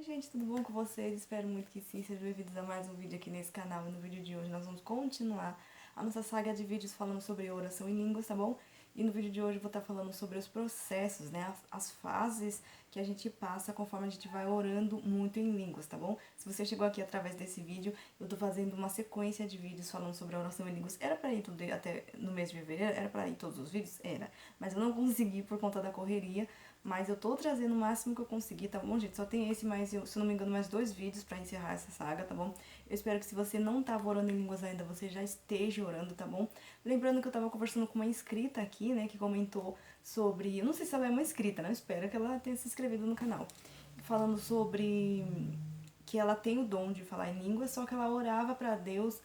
Gente, tudo bom com vocês? Espero muito que sim. Sejam bem-vindos a mais um vídeo aqui nesse canal. E no vídeo de hoje nós vamos continuar a nossa saga de vídeos falando sobre oração em línguas, tá bom? E no vídeo de hoje eu vou estar falando sobre os processos, né? As fases que a gente passa conforme a gente vai orando muito em línguas, tá bom? Se você chegou aqui através desse vídeo, eu tô fazendo uma sequência de vídeos falando sobre a oração em línguas. Era pra ir tudo até no mês de fevereiro? Era pra ir todos os vídeos? Era. Mas eu não consegui por conta da correria. Mas eu tô trazendo o máximo que eu conseguir, tá bom, gente? Só tem esse, mas se eu não me engano, mais 2 vídeos pra encerrar essa saga, tá bom? Eu espero que se você não tava orando em línguas ainda, você já esteja orando, tá bom? Lembrando que eu tava conversando com uma inscrita aqui, né, que comentou sobre... Eu não sei se ela é uma inscrita, né? Eu espero que ela tenha se inscrevido no canal. Falando sobre que ela tem o dom de falar em línguas, só que ela orava pra Deus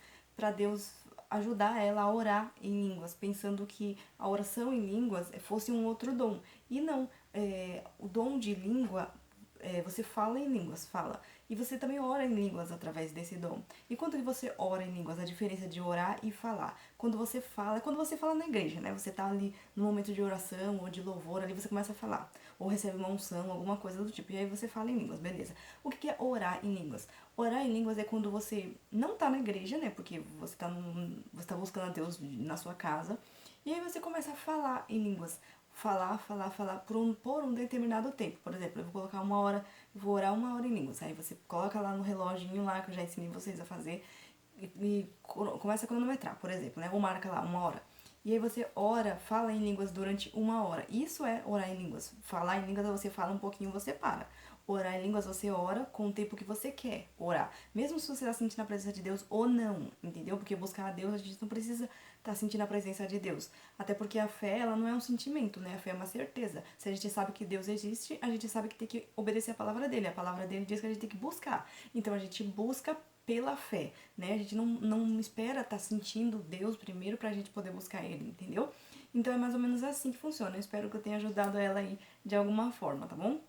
ajudar ela a orar em línguas, pensando que a oração em línguas fosse um outro dom. E não, o dom de língua, você fala em línguas, fala. E você também ora em línguas através desse dom. E quando você ora em línguas, a diferença de orar e falar. Quando você fala na igreja, né? Você tá ali no momento de oração ou de louvor, ali você começa a falar. Ou recebe uma unção, alguma coisa do tipo. E aí você fala em línguas, beleza. O que é orar em línguas? Orar em línguas é quando você não tá na igreja, né? Porque você tá buscando a Deus na sua casa. E aí você começa a falar em línguas. Falar por um determinado tempo. Por exemplo, eu vou colocar uma hora, vou orar uma hora em línguas. Aí você coloca lá no reloginho lá, que eu já ensinei vocês a fazer, e começa a cronometrar, por exemplo, né? Ou marca lá uma hora. E aí você ora, fala em línguas durante uma hora. Isso é orar em línguas. Falar em línguas você fala um pouquinho, você para. Orar em línguas você ora com o tempo que você quer orar. Mesmo se você está sentindo a presença de Deus ou não, entendeu? Porque buscar a Deus a gente não precisa estar sentindo a presença de Deus. Até porque a fé, ela não é um sentimento, né? A fé é uma certeza. Se a gente sabe que Deus existe, a gente sabe que tem que obedecer a palavra dele. A palavra dele diz que a gente tem que buscar. Então a gente busca pela fé, né? A gente não espera estar sentindo Deus primeiro pra gente poder buscar ele, entendeu? Então é mais ou menos assim que funciona. Eu espero que eu tenha ajudado ela aí de alguma forma, tá bom?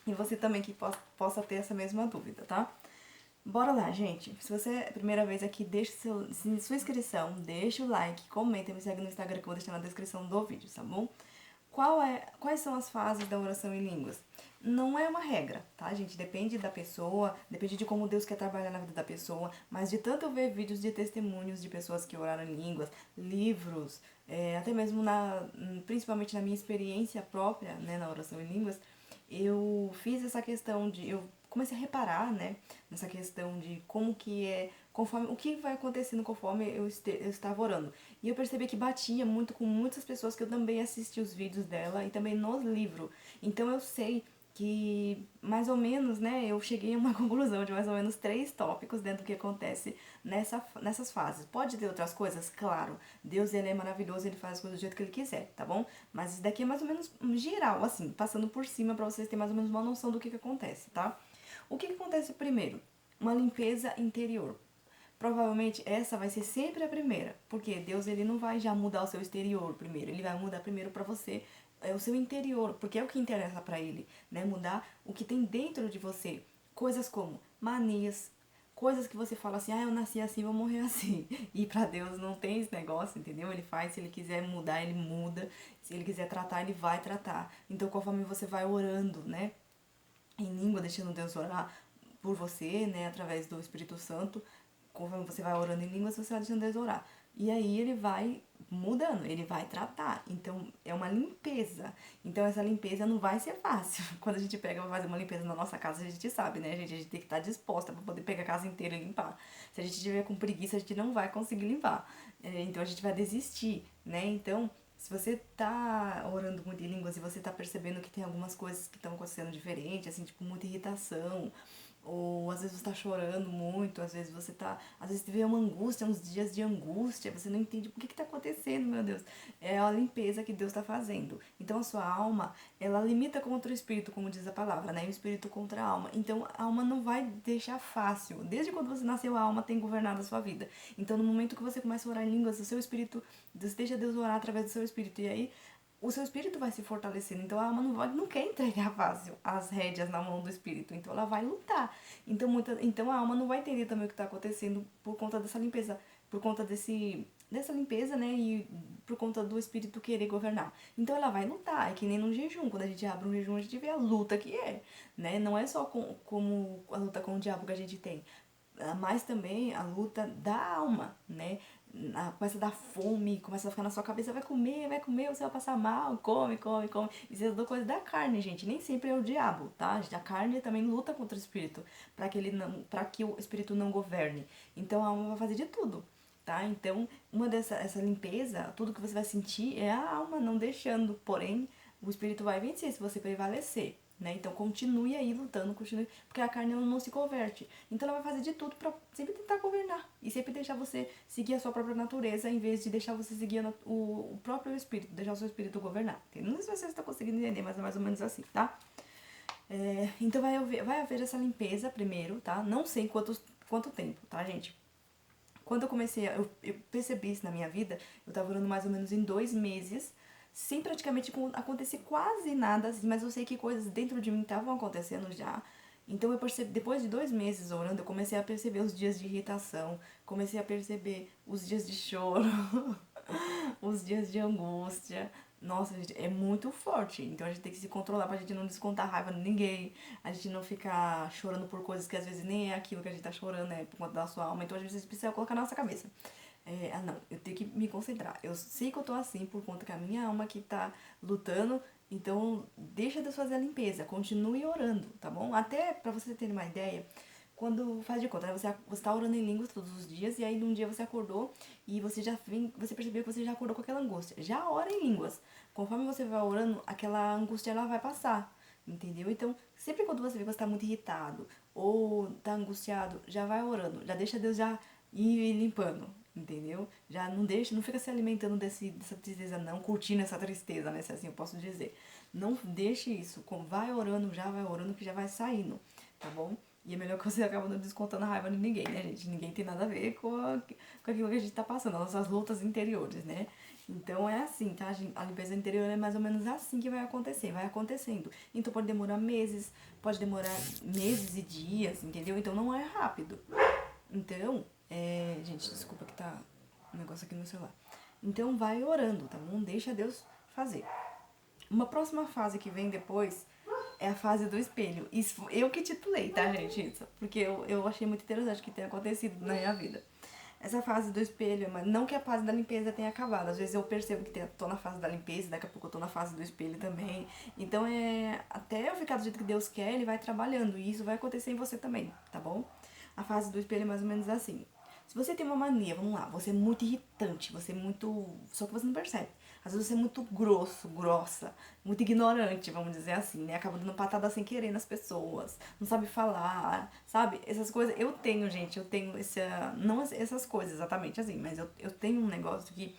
E você também que possa ter essa mesma dúvida, tá? Bora lá, gente. Se você é a primeira vez aqui, deixa sua inscrição, deixa o like, comenta e me segue no Instagram que eu vou deixar na descrição do vídeo, tá bom? Quais são as fases da oração em línguas? Não é uma regra, tá, gente? Depende da pessoa, depende de como Deus quer trabalhar na vida da pessoa, mas de tanto eu ver vídeos de testemunhos de pessoas que oraram em línguas, livros, até mesmo principalmente na minha experiência própria, né, na oração em línguas, eu fiz essa questão eu comecei a reparar, né, nessa questão de como que conforme, o que vai acontecendo conforme eu estava orando. E eu percebi que batia muito com muitas pessoas que eu também assisti os vídeos dela e também nos livros. Então eu sei que mais ou menos, né, eu cheguei a uma conclusão de mais ou menos 3 tópicos dentro do que acontece nessas fases. Pode ter outras coisas? Claro. Deus, ele é maravilhoso, ele faz as coisas do jeito que ele quiser, tá bom? Mas isso daqui é mais ou menos geral, assim, passando por cima pra vocês terem mais ou menos uma noção do que acontece, tá? O que acontece primeiro? Uma limpeza interior. Provavelmente essa vai ser sempre a primeira, porque Deus, ele não vai já mudar o seu exterior primeiro, ele vai mudar primeiro pra você o seu interior, porque é o que interessa pra ele, né? Mudar o que tem dentro de você, coisas como manias, coisas que você fala assim, ah, eu nasci assim, vou morrer assim. E pra Deus não tem esse negócio, entendeu? Ele faz, se ele quiser mudar, ele muda, se ele quiser tratar, ele vai tratar. Então, conforme você vai orando, né, em língua, deixando Deus orar por você, né, através do Espírito Santo, conforme você vai orando em línguas, você vai deixando Deus orar. E aí ele vai mudando, ele vai tratar. Então é uma limpeza. Então essa limpeza não vai ser fácil. Quando a gente pega pra fazer uma limpeza na nossa casa, a gente sabe, né, gente? A gente tem que estar disposta pra poder pegar a casa inteira e limpar. Se a gente tiver com preguiça, a gente não vai conseguir limpar. Então a gente vai desistir, né? Então, se você tá orando muito em línguas e você tá percebendo que tem algumas coisas que estão acontecendo diferente, assim, tipo, muita irritação, ou às vezes você tá chorando muito, às vezes você tá. Às vezes teve uma angústia, uns dias de angústia, você não entende o que tá acontecendo, meu Deus. É a limpeza que Deus tá fazendo. Então a sua alma, ela limita contra o espírito, como diz a palavra, né? E o espírito contra a alma. Então a alma não vai deixar fácil. Desde quando você nasceu, a alma tem governado a sua vida. Então no momento que você começa a orar em línguas, o seu espírito, deixa Deus orar através do seu espírito. E aí o seu espírito vai se fortalecendo. Então a alma não quer entregar fácil as rédeas na mão do espírito. Então ela vai lutar. Então a alma não vai entender também o que está acontecendo por conta dessa limpeza, por conta dessa limpeza, né? E por conta do espírito querer governar. Então ela vai lutar, é que nem no jejum. Quando a gente abre um jejum, a gente vê a luta que é, né? Não é só como a luta com o diabo que a gente tem, mas também a luta da alma, né? Começa a dar fome, começa a ficar na sua cabeça, vai comer, você vai passar mal, come, come, come. Isso é coisa da carne, gente. Nem sempre é o diabo, tá? A carne também luta contra o espírito, para que o espírito não governe. Então a alma vai fazer de tudo, tá? Então, essa limpeza, tudo que você vai sentir é a alma não deixando, porém, o espírito vai vencer se você prevalecer, né? Então continue aí lutando, continue, porque a carne não se converte. Então ela vai fazer de tudo pra sempre tentar governar e sempre deixar você seguir a sua própria natureza em vez de deixar você seguir o próprio espírito, deixar o seu espírito governar. Não sei se você está conseguindo entender, mas é mais ou menos assim, tá? Então vai haver essa limpeza primeiro, tá? Não sei quanto tempo, tá, gente? Quando eu comecei, eu percebi isso na minha vida, eu tava orando mais ou menos em 2 meses, sem praticamente acontecer quase nada, assim, mas eu sei que coisas dentro de mim estavam acontecendo já. Então eu percebi, depois de 2 meses orando, eu comecei a perceber os dias de irritação, comecei a perceber os dias de choro, os dias de angústia. Nossa, gente, é muito forte. Então a gente tem que se controlar pra gente não descontar raiva em ninguém. A gente não ficar chorando por coisas que às vezes nem é aquilo que a gente tá chorando, né? Por conta da sua alma. Então às vezes a gente precisa colocar na nossa cabeça. Não, eu tenho que me concentrar. Eu sei que eu tô assim por conta que a minha alma que tá lutando. Então deixa Deus fazer a limpeza. Continue orando, tá bom? Até pra você ter uma ideia, quando faz de conta, né? Você tá orando em línguas todos os dias, e aí num dia você acordou e você percebeu que você já acordou com aquela angústia. Já ora em línguas. Conforme você vai orando, aquela angústia ela vai passar. Entendeu? Então, sempre quando você vê que você tá muito irritado ou tá angustiado, já vai orando. Já deixa Deus já ir limpando. Entendeu? Já não deixa, não fica se alimentando dessa tristeza, não, curtindo essa tristeza, né? Se assim eu posso dizer. Não deixe isso. Vai orando, já vai orando, que já vai saindo. Tá bom? E é melhor que você acabe não descontando a raiva de ninguém, né, gente? Ninguém tem nada a ver com aquilo que a gente tá passando, as nossas lutas interiores, né? Então é assim, tá, gente? A limpeza interior é mais ou menos assim que vai acontecer, vai acontecendo. Então pode demorar meses, pode demorar meses e dias, entendeu? Então não é rápido. Então, gente, desculpa que tá um negócio aqui no celular. Então vai orando, tá bom? Deixa Deus fazer. Uma próxima fase que vem depois é a fase do espelho. Isso eu que titulei, tá, gente? Isso. Porque eu achei muito interessante que tenha acontecido na minha vida. Essa fase do espelho, mas não que a fase da limpeza tenha acabado. Às vezes eu percebo que tô na fase da limpeza, daqui a pouco eu tô na fase do espelho também. Então até eu ficar do jeito que Deus quer, ele vai trabalhando. E isso vai acontecer em você também, tá bom? A fase do espelho é mais ou menos assim. Se você tem uma mania, vamos lá, você é muito irritante, você é muito. Só que você não percebe. Às vezes você é muito grosso, grossa, muito ignorante, vamos dizer assim, né? Acaba dando patada sem querer nas pessoas, não sabe falar, sabe? Essas coisas. Eu tenho, gente, eu tenho essa. Não essas coisas exatamente assim, mas eu tenho um negócio que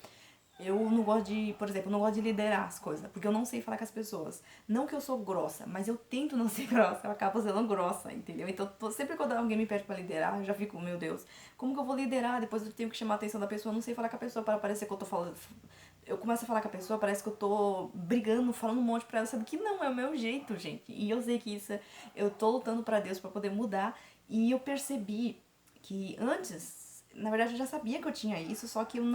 eu não gosto de, por exemplo, eu não gosto de liderar as coisas, porque eu não sei falar com as pessoas. Não que eu sou grossa, mas eu tento não ser grossa, eu acabo sendo grossa, entendeu? Então, sempre quando alguém me pede pra liderar, eu já fico, meu Deus, como que eu vou liderar? Depois eu tenho que chamar a atenção da pessoa, eu não sei falar com a pessoa para parecer que eu tô falando. Eu começo a falar com a pessoa, parece que eu tô brigando, falando um monte pra ela, sabe que não é o meu jeito, gente. E eu sei que isso, eu tô lutando pra Deus pra poder mudar, e eu percebi que antes, na verdade eu já sabia que eu tinha isso, só que eu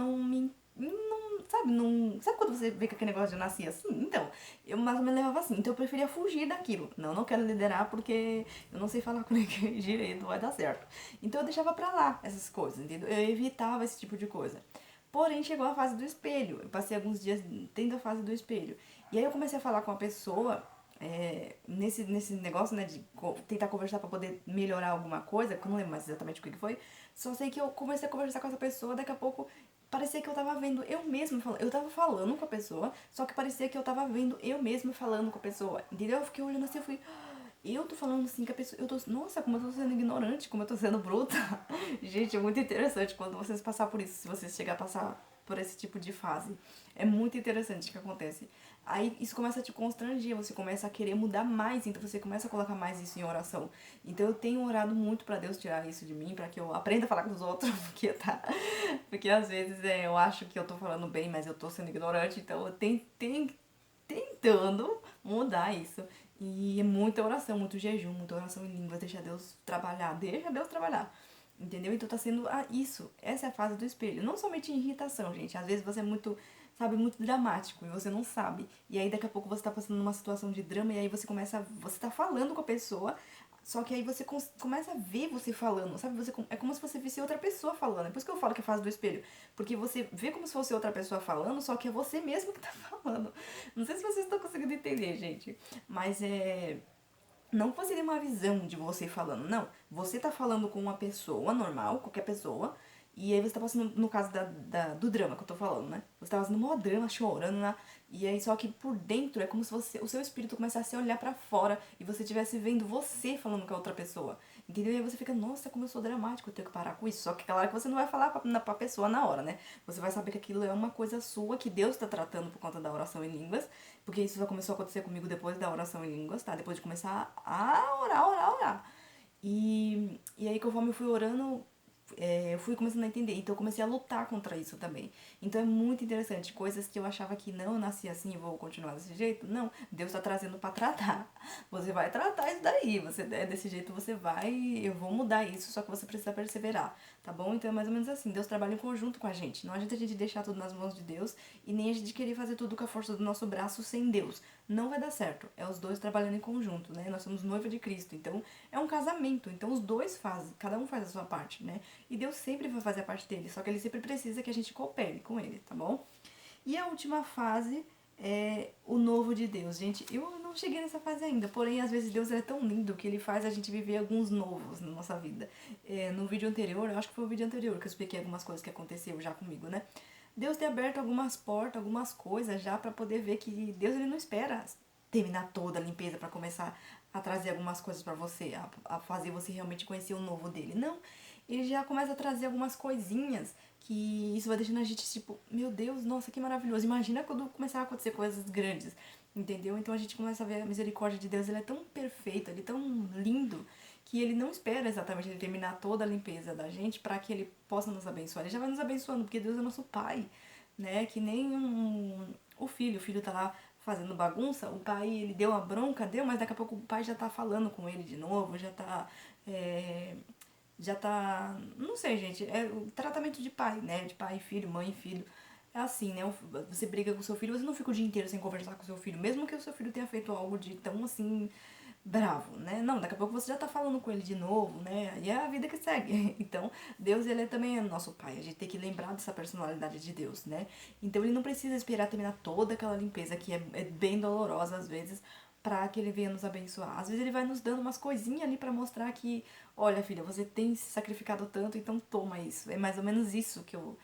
sabe, não. Sabe quando você vê que aquele negócio já nascia assim? Então, eu mais ou menos levava assim. Então eu preferia fugir daquilo. Não quero liderar porque eu não sei falar com ninguém direito, não vai dar certo. Então eu deixava pra lá essas coisas, entendeu? Eu evitava esse tipo de coisa. Porém, chegou a fase do espelho. Eu passei alguns dias tendo a fase do espelho. E aí eu comecei a falar com a pessoa. Nesse negócio, né, de tentar conversar pra poder melhorar alguma coisa, que eu não lembro mais exatamente o que foi, só sei que eu comecei a conversar com essa pessoa, daqui a pouco parecia que eu tava vendo eu mesma falando. Eu tava falando com a pessoa, só que parecia que eu tava vendo eu mesma falando com a pessoa. Entendeu? Eu fiquei olhando assim, eu fui. Eu tô falando assim que a pessoa. Nossa, como eu tô sendo ignorante, como eu tô sendo bruta. Gente, é muito interessante quando vocês passar por isso, se vocês chegar a passar por esse tipo de fase. É muito interessante o que acontece. Aí isso começa a te constranger, você começa a querer mudar mais, então você começa a colocar mais isso em oração. Então eu tenho orado muito pra Deus tirar isso de mim, pra que eu aprenda a falar com os outros, porque às vezes eu acho que eu tô falando bem, mas eu tô sendo ignorante, então eu tentando mudar isso. E é muita oração, muito jejum, muita oração em línguas, deixa Deus trabalhar, deixa Deus trabalhar. Entendeu? Então tá sendo isso. Essa é a fase do espelho. Não somente irritação, gente. Às vezes você é muito, sabe, muito dramático e você não sabe. E aí daqui a pouco você tá passando numa situação de drama e aí você tá falando com a pessoa, só que aí você começa a ver você falando, sabe? É como se você visse outra pessoa falando. É por isso que eu falo que é a fase do espelho. Porque você vê como se fosse outra pessoa falando, só que é você mesmo que tá falando. Não sei se vocês estão conseguindo entender, gente. Mas é. Não que você tenha uma visão de você falando, não. Você tá falando com uma pessoa normal, qualquer pessoa, e aí você tá passando, no caso do drama que eu tô falando, né? Você tá fazendo mó drama, chorando, né? E aí só que por dentro é como se o seu espírito começasse a olhar pra fora e você estivesse vendo você falando com a outra pessoa. Entendeu? E aí você fica, nossa, como eu sou dramático, eu tenho que parar com isso. Só que claro que você não vai falar pra pessoa na hora, né? Você vai saber que aquilo é uma coisa sua, que Deus tá tratando por conta da oração em línguas. Porque isso só começou a acontecer comigo depois da oração em línguas, tá? Depois de começar a orar. E aí, conforme eu fui orando, eu fui começando a entender. Então, eu comecei a lutar contra isso também. Então, é muito interessante. Coisas que eu achava que não, eu nasci assim e vou continuar desse jeito. Não, Deus tá trazendo pra tratar. Você vai tratar isso daí. Você é desse jeito, você vai. Eu vou mudar isso, só que você precisa perseverar, tá bom? Então, é mais ou menos assim. Deus trabalha em conjunto com a gente. Não adianta a gente deixar tudo nas mãos de Deus e nem a gente querer fazer tudo com a força do nosso braço sem Deus. Não vai dar certo. É os dois trabalhando em conjunto, né? Nós somos noiva de Cristo. Então, é um casamento. Então, os dois fazem. Cada um faz a sua parte, né? E Deus sempre vai fazer a parte dele. Só que ele sempre precisa que a gente coopere com ele, tá bom? E a última fase é o novo de Deus. Gente, eu não cheguei nessa fase ainda. Porém, às vezes Deus é tão lindo que ele faz a gente viver alguns novos na nossa vida. No vídeo anterior, eu acho que foi o vídeo anterior que eu expliquei algumas coisas que aconteceu já comigo, né? Deus tem aberto algumas portas, algumas coisas já pra poder ver que Deus ele não espera terminar toda a limpeza pra começar a trazer algumas coisas pra você, a fazer você realmente conhecer o novo dele. Não, ele já começa a trazer algumas coisinhas que isso vai deixando a gente tipo, meu Deus, nossa, que maravilhoso. Imagina quando começar a acontecer coisas grandes, entendeu? Então a gente começa a ver a misericórdia de Deus, ele é tão perfeito, ele é tão lindo, que ele não espera exatamente ele terminar toda a limpeza da gente para que ele possa nos abençoar. Ele já vai nos abençoando, porque Deus é nosso pai, né? Que nem o filho tá lá fazendo bagunça, o pai, ele deu uma bronca, deu, mas daqui a pouco o pai já tá falando com ele de novo, é, já tá, não sei, gente, é o tratamento de pai, né? De pai e filho, mãe e filho. É assim, né? Você briga com seu filho, você não fica o dia inteiro sem conversar com seu filho, mesmo que o seu filho tenha feito algo de tão assim bravo, né? Não, daqui a pouco você já tá falando com ele de novo, né? E é a vida que segue. Então, Deus, ele também é nosso pai. A gente tem que lembrar dessa personalidade de Deus, né? Então, ele não precisa esperar terminar toda aquela limpeza que é bem dolorosa às vezes para que ele venha nos abençoar. Às vezes ele vai nos dando umas coisinhas ali para mostrar que, olha, filha, você tem se sacrificado tanto, então toma isso. É mais ou menos isso que eu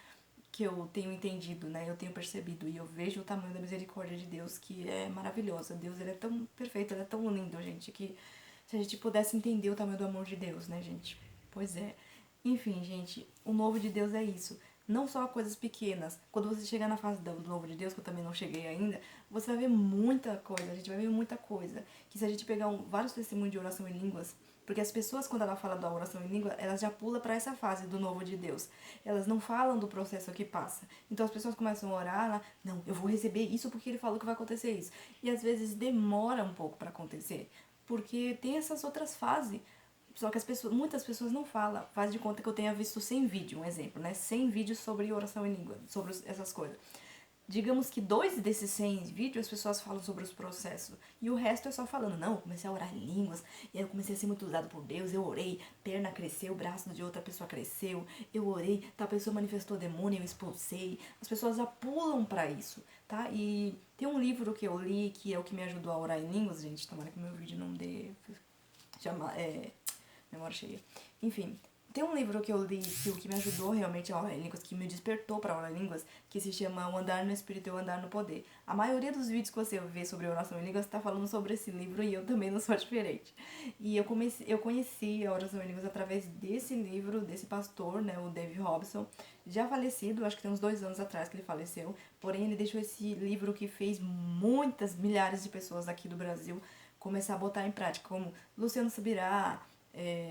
tenho entendido, né? Eu tenho percebido e eu vejo o tamanho da misericórdia de Deus, que é maravilhosa. Deus, ele é tão perfeito, ele é tão lindo, gente, que se a gente pudesse entender o tamanho do amor de Deus, né, gente? Pois é. Enfim, gente, o novo de Deus é isso. Não só coisas pequenas. Quando você chegar na fase do novo de Deus, que eu também não cheguei ainda, você vai ver muita coisa, a gente vai ver muita coisa. Que se a gente pegar vários testemunhos de oração em línguas, porque as pessoas, quando ela fala da oração em língua, elas já pulam para essa fase do novo de Deus. Elas não falam do processo que passa. Então as pessoas começam a orar, lá, não, eu vou receber isso porque ele falou que vai acontecer isso. E às vezes demora um pouco para acontecer, porque tem essas outras fases. Só que muitas pessoas não falam. Faz de conta que eu tenha visto 100 vídeos, um exemplo, né? 100 vídeos sobre oração em língua, sobre essas coisas. Digamos que 2 desses 100 vídeos as pessoas falam sobre os processos. E o resto é só falando, não, eu comecei a orar em línguas, e aí eu comecei a ser muito usado por Deus, eu orei, perna cresceu, braço de outra pessoa cresceu, eu orei, tal pessoa manifestou demônio, eu expulsei. As pessoas já pulam pra isso, tá? E tem um livro que eu li, que é o que me ajudou a orar em línguas, gente, tomara que meu vídeo não dê... memória cheia. Enfim, tem um livro que eu li que o que me ajudou realmente a orar em línguas, que me despertou para orar em línguas, que se chama O Andar no Espírito e o Andar no Poder. A maioria dos vídeos que você vê sobre oração em línguas está falando sobre esse livro e eu também não sou diferente. E eu conheci a oração em línguas através desse livro, desse pastor, né, o Dave Robson, já falecido, acho que tem uns 2 anos atrás que ele faleceu, porém ele deixou esse livro que fez muitas, milhares de pessoas aqui do Brasil começar a botar em prática, como Luciano Subirá,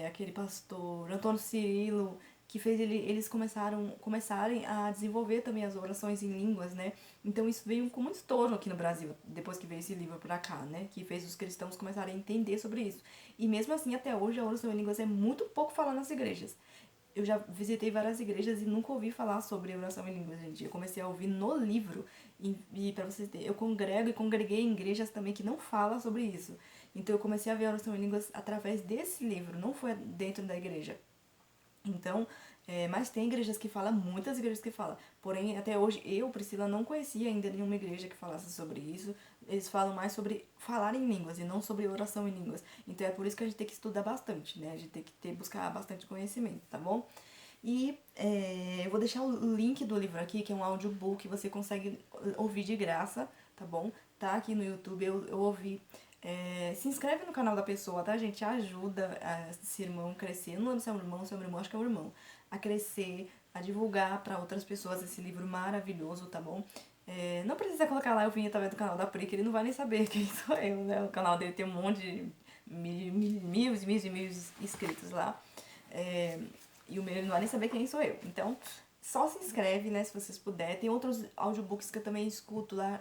aquele pastor Antônio Cirilo, que fez eles começarem a desenvolver também as orações em línguas, né? Então isso veio como um estouro aqui no Brasil, depois que veio esse livro pra cá, né? Que fez os cristãos começarem a entender sobre isso. E mesmo assim, até hoje, a oração em línguas é muito pouco falada nas igrejas. eu já visitei várias igrejas e nunca ouvi falar sobre oração em línguas, gente. Eu comecei a ouvir no livro. E pra vocês terem, eu congrego e congreguei em igrejas também que não falam sobre isso. Então eu comecei a ver a oração em línguas através desse livro, não foi dentro da igreja. Então, mas tem igrejas que falam, muitas igrejas que falam. Porém, até hoje, eu, Priscila, não conhecia ainda nenhuma igreja que falasse sobre isso. Eles falam mais sobre falar em línguas e não sobre oração em línguas. Então é por isso que a gente tem que estudar bastante, né? A gente tem que buscar bastante conhecimento, tá bom? E eu vou deixar o link do livro aqui, que é um audiobook que você consegue ouvir de graça, tá bom? Tá aqui no YouTube, eu ouvi. Se inscreve no canal da pessoa, tá, gente? Ajuda esse irmão a crescer. Eu não lembro se é um irmão, se é um irmão, acho que é um irmão. A crescer, a divulgar para outras pessoas esse livro maravilhoso, tá bom? Não precisa colocar lá, eu vim através do canal da Pri, que ele não vai nem saber quem sou eu, né? O canal dele tem um monte de mil inscritos lá. E o meu ele não vai nem saber quem sou eu. Então, só se inscreve, né, se vocês puderem. Tem outros audiobooks que eu também escuto lá.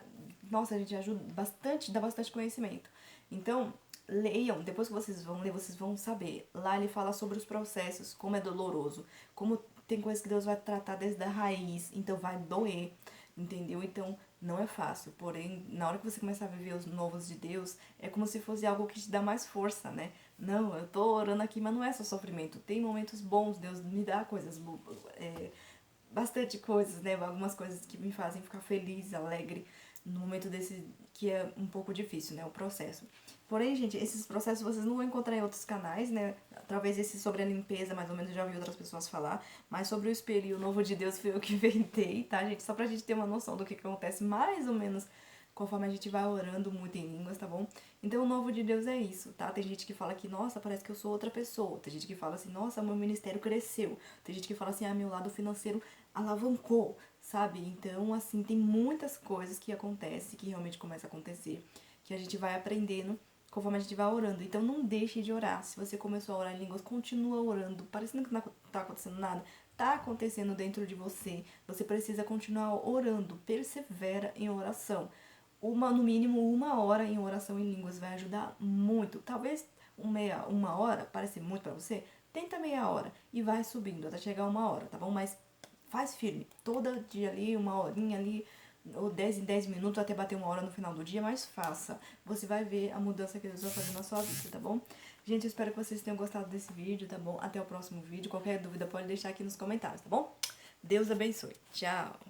Nossa, a gente ajuda bastante, dá bastante conhecimento. Então, leiam, depois que vocês vão ler, vocês vão saber. Lá ele fala sobre os processos, como é doloroso, como tem coisas que Deus vai tratar desde a raiz, então vai doer, entendeu? Então, não é fácil, porém, na hora que você começar a viver os novos de Deus, é como se fosse algo que te dá mais força, né? Não, eu tô orando aqui, mas não é só sofrimento. Tem momentos bons, Deus me dá coisas, bastante coisas, né? Algumas coisas que me fazem ficar feliz, alegre no momento desse que é um pouco difícil, né? O processo. Porém, gente, esses processos vocês não vão encontrar em outros canais, né? Talvez esse sobre a limpeza, mais ou menos, eu já ouvi outras pessoas falar. Mas sobre o espelho e o novo de Deus foi eu que inventei, tá, gente? Só pra gente ter uma noção do que acontece mais ou menos conforme a gente vai orando muito em línguas, tá bom? Então o novo de Deus é isso, tá? Tem gente que fala que, nossa, parece que eu sou outra pessoa. Tem gente que fala assim, nossa, meu ministério cresceu. Tem gente que fala assim, meu lado financeiro alavancou, sabe? Então, assim, tem muitas coisas que acontecem, que realmente começam a acontecer, que a gente vai aprendendo conforme a gente vai orando. Então não deixe de orar. Se você começou a orar em línguas, continua orando. Parecendo que não tá acontecendo nada, tá acontecendo dentro de você. Você precisa continuar orando. Persevera em oração. No mínimo 1 hora em oração em línguas vai ajudar muito. Talvez uma hora parece muito pra você. Tenta meia hora e vai subindo até chegar 1 hora, tá bom? Mas faz firme. Todo dia ali, 1 horinha ali, ou 10 em 10 minutos até bater 1 hora no final do dia, mas faça. Você vai ver a mudança que Deus vai fazer na sua vida, tá bom? Gente, eu espero que vocês tenham gostado desse vídeo, tá bom? Até o próximo vídeo. Qualquer dúvida pode deixar aqui nos comentários, tá bom? Deus abençoe. Tchau!